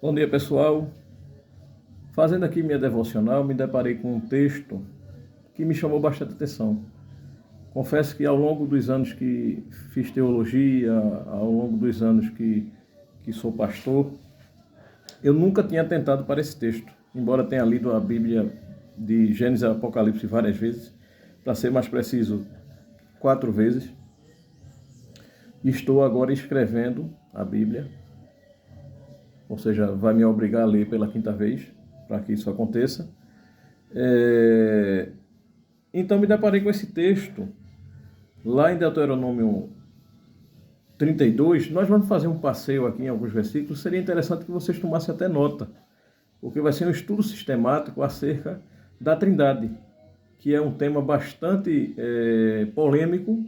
Bom dia, pessoal. Fazendo aqui minha devocional, me deparei com um texto que me chamou bastante atenção. Confesso que ao longo dos anos que fiz teologia, ao longo dos anos que sou pastor, eu nunca tinha atentado para esse texto, embora tenha lido a Bíblia de Gênesis e Apocalipse várias vezes, para ser mais preciso, 4 vezes. Estou agora escrevendo a Bíblia, ou seja, vai me obrigar a ler pela 5ª vez, para que isso aconteça. Então me deparei com esse texto, lá em Deuteronômio 32, nós vamos fazer um passeio aqui em alguns versículos, seria interessante que vocês tomassem até nota, porque vai ser um estudo sistemático acerca da Trindade, que é um tema bastante polêmico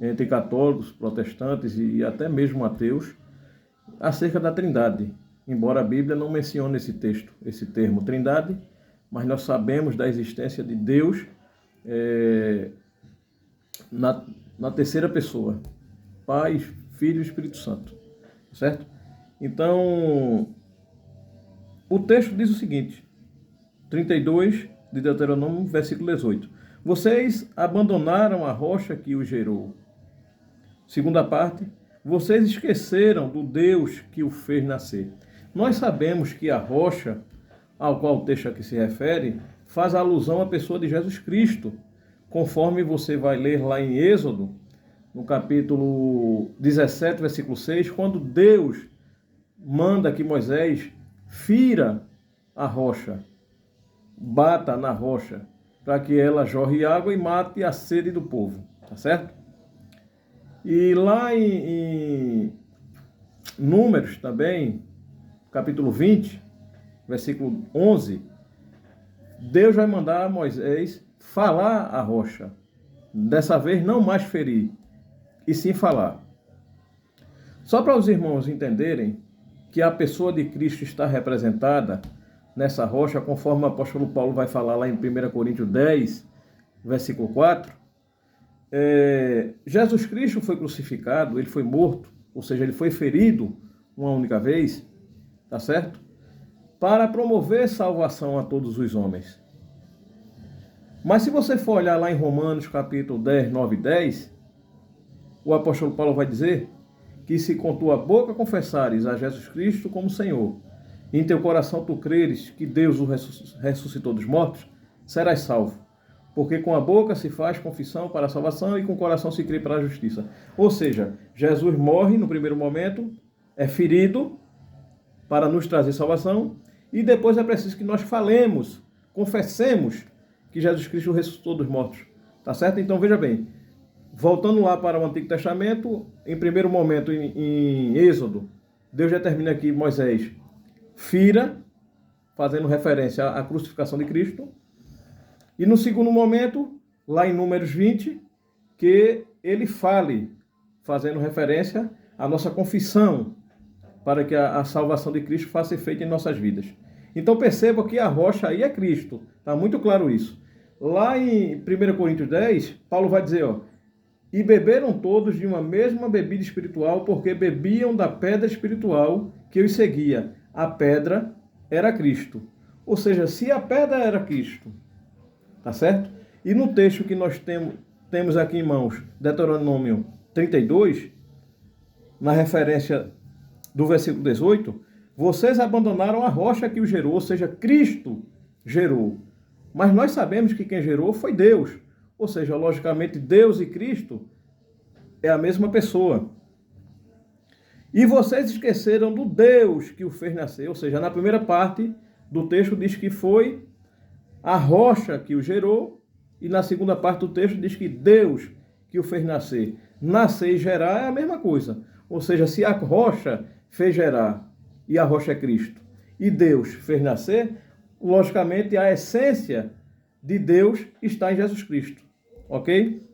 entre católicos, protestantes e até mesmo ateus, acerca da Trindade. Embora a Bíblia não mencione esse termo Trindade, mas nós sabemos da existência de Deus na terceira pessoa, Pai, Filho e Espírito Santo, certo? Então, o texto diz o seguinte, 32 de Deuteronômio, versículo 18. Vocês abandonaram a rocha que os gerou. Segunda parte, vocês esqueceram do Deus que o fez nascer. Nós sabemos que a rocha, ao qual o texto aqui se refere, faz alusão à pessoa de Jesus Cristo, conforme você vai ler lá em Êxodo, no capítulo 17, versículo 6, quando Deus manda que Moisés fira a rocha, bata na rocha, para que ela jorre água e mate a sede do povo, tá certo? E lá em Números também, capítulo 20, versículo 11, Deus vai mandar a Moisés falar a rocha. Dessa vez não mais ferir, e sim falar. Só para os irmãos entenderem que a pessoa de Cristo está representada nessa rocha, conforme o apóstolo Paulo vai falar lá em 1 Coríntios 10, versículo 4, Jesus Cristo foi crucificado, ele foi morto, ou seja, ele foi ferido uma única vez, tá certo? Para promover salvação a todos os homens. Mas se você for olhar lá em Romanos capítulo 10, 9 e 10, o apóstolo Paulo vai dizer que se com tua boca confessares a Jesus Cristo como Senhor, e em teu coração tu creres que Deus o ressuscitou dos mortos, serás salvo. Porque com a boca se faz confissão para a salvação e com o coração se crê para a justiça. Ou seja, Jesus morre no primeiro momento, é ferido para nos trazer salvação, e depois é preciso que nós falemos, confessemos que Jesus Cristo ressuscitou dos mortos. Tá certo? Então veja bem, voltando lá para o Antigo Testamento, em primeiro momento em Êxodo, Deus determina que Moisés fira, fazendo referência à crucificação de Cristo, e no segundo momento, lá em Números 20, que ele fale, fazendo referência à nossa confissão, para que a salvação de Cristo faça efeito em nossas vidas. Então perceba que a rocha aí é Cristo, está muito claro isso. Lá em 1 Coríntios 10, Paulo vai dizer, e beberam todos de uma mesma bebida espiritual, porque bebiam da pedra espiritual que os seguia. A pedra era Cristo. Ou seja, se a pedra era Cristo, tá certo? E no texto que nós temos aqui em mãos, Deuteronômio 32, na referência do versículo 18, vocês abandonaram a rocha que o gerou, ou seja, Cristo gerou. Mas nós sabemos que quem gerou foi Deus. Ou seja, logicamente, Deus e Cristo é a mesma pessoa. E vocês esqueceram do Deus que o fez nascer. Ou seja, na primeira parte do texto diz que foi a rocha que o gerou, e na segunda parte do texto diz que Deus que o fez nascer. Nascer e gerar é a mesma coisa. Ou seja, se a rocha fez gerar, e a rocha é Cristo, e Deus fez nascer, logicamente a essência de Deus está em Jesus Cristo. Ok?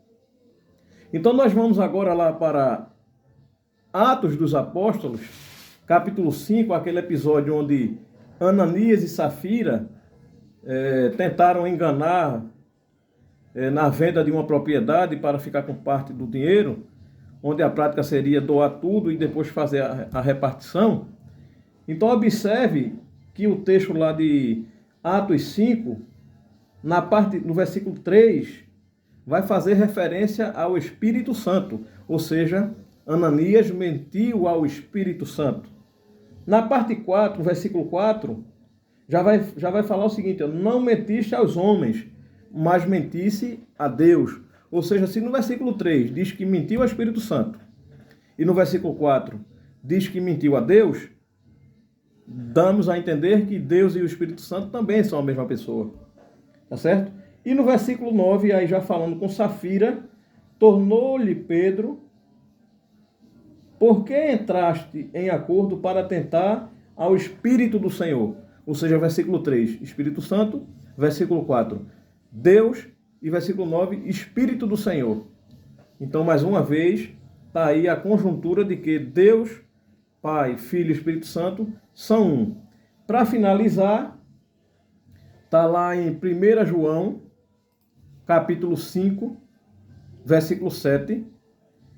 Então nós vamos agora lá para Atos dos Apóstolos, capítulo 5, aquele episódio onde Ananias e Safira tentaram enganar na venda de uma propriedade para ficar com parte do dinheiro, onde a prática seria doar tudo e depois fazer a repartição. Então observe que o texto lá de Atos 5, no versículo 3, vai fazer referência ao Espírito Santo, ou seja, Ananias mentiu ao Espírito Santo. Na parte 4, versículo 4, já vai falar o seguinte: não mentiste aos homens, mas mentisse a Deus. Ou seja, se no versículo 3 diz que mentiu ao Espírito Santo, e no versículo 4 diz que mentiu a Deus, damos a entender que Deus e o Espírito Santo também são a mesma pessoa. Tá certo? E no versículo 9, aí já falando com Safira, tornou-lhe Pedro: por que entraste em acordo para tentar ao Espírito do Senhor? Ou seja, versículo 3, Espírito Santo, versículo 4, Deus, e versículo 9, Espírito do Senhor. Então, mais uma vez, está aí a conjuntura de que Deus, Pai, Filho e Espírito Santo são um. Para finalizar, está lá em 1 João, capítulo 5, versículo 7,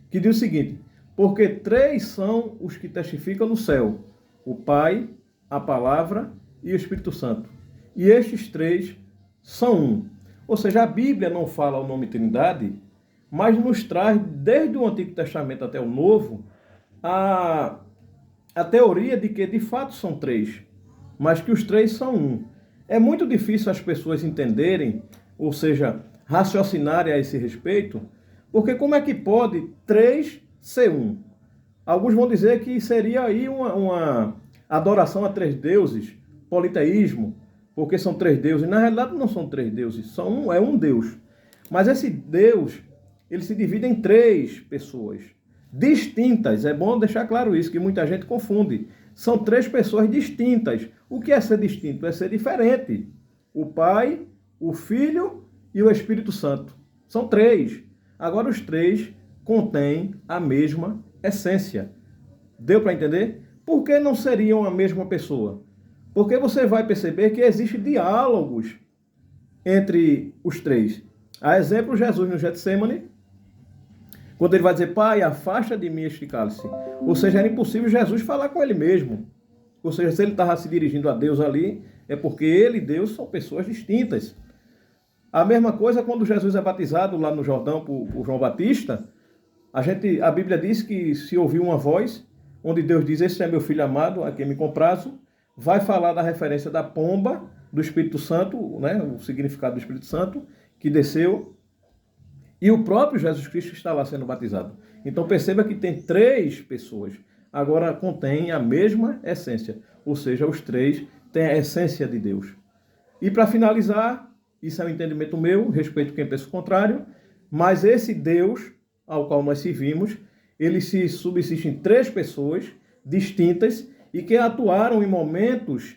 que diz o seguinte: porque 3 são os que testificam no céu, o Pai, a Palavra e o Espírito Santo. E estes 3 são um. Ou seja, a Bíblia não fala o nome Trindade, mas nos traz, desde o Antigo Testamento até o Novo, a teoria de que de fato são 3, mas que os 3 são um. É muito difícil as pessoas entenderem, ou seja, raciocinarem a esse respeito, porque como é que pode 3 ser um? Alguns vão dizer que seria aí uma adoração a 3 deuses, politeísmo, porque são 3 deuses. Na realidade não são 3 deuses, é um Deus. Mas esse Deus, ele se divide em 3 pessoas distintas. É bom deixar claro isso, que muita gente confunde. São 3 pessoas distintas. O que é ser distinto? É ser diferente. O Pai, o Filho e o Espírito Santo. São 3. Agora os 3 contêm a mesma essência. Deu para entender? Por que não seriam a mesma pessoa? Porque você vai perceber que existem diálogos entre os 3. A exemplo, Jesus no Getsemane, quando ele vai dizer: Pai, afasta de mim este cálice. Ou seja, era impossível Jesus falar com ele mesmo. Ou seja, se ele estava se dirigindo a Deus ali, é porque ele e Deus são pessoas distintas. A mesma coisa quando Jesus é batizado lá no Jordão por João Batista, a Bíblia diz que se ouvir uma voz, onde Deus diz: esse é meu filho amado, a quem me comprazo, vai falar da referência da pomba, do Espírito Santo, né, o significado do Espírito Santo, que desceu, e o próprio Jesus Cristo está lá sendo batizado. Então perceba que tem 3 pessoas, agora contém a mesma essência, ou seja, os 3 têm a essência de Deus. E para finalizar, isso é um entendimento meu, respeito quem pensa o contrário, mas esse Deus ao qual nós servimos, ele se subsiste em 3 pessoas distintas e que atuaram em momentos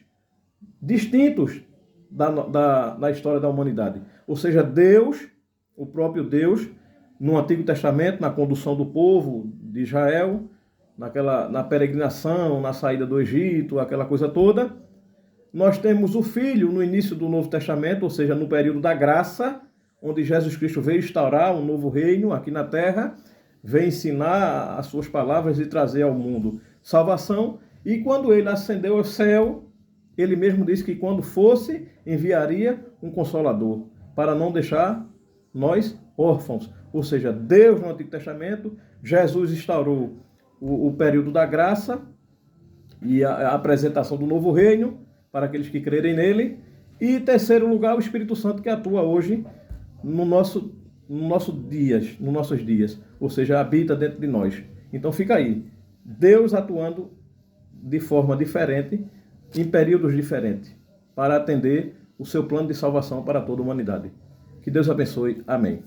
distintos da história da humanidade. Ou seja, Deus, o próprio Deus, no Antigo Testamento, na condução do povo de Israel, na peregrinação, na saída do Egito, aquela coisa toda. Nós temos o Filho no início do Novo Testamento, ou seja, no período da graça, onde Jesus Cristo veio instaurar um novo reino aqui na terra, veio ensinar as suas palavras e trazer ao mundo salvação. E quando ele ascendeu ao céu, ele mesmo disse que quando fosse, enviaria um Consolador, para não deixar nós órfãos. Ou seja, Deus no Antigo Testamento, Jesus instaurou o período da graça e a apresentação do novo reino para aqueles que crerem nele. E, em terceiro lugar, o Espírito Santo, que atua hoje nos nossos dias, ou seja, habita dentro de nós. Então fica aí, Deus atuando de forma diferente, em períodos diferentes, para atender o seu plano de salvação para toda a humanidade. Que Deus abençoe. Amém.